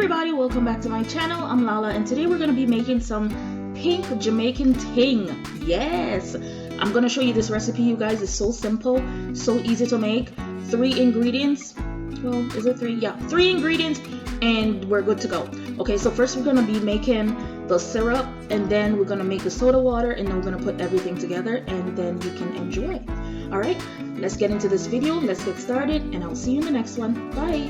everybody, welcome back to my channel. I'm Lala and today we're going to be making some pink Jamaican ting. Yes, I'm going to show you this recipe, you guys. It's so simple, so easy to make. 3 ingredients. Well, is it 3? Yeah, 3 ingredients and we're good to go. Okay, so first we're going to be making the syrup, and then we're going to make the soda water, and then we're going to put everything together and then you can enjoy. All right, let's get into this video. Let's get started and I'll see you in the next one. Bye.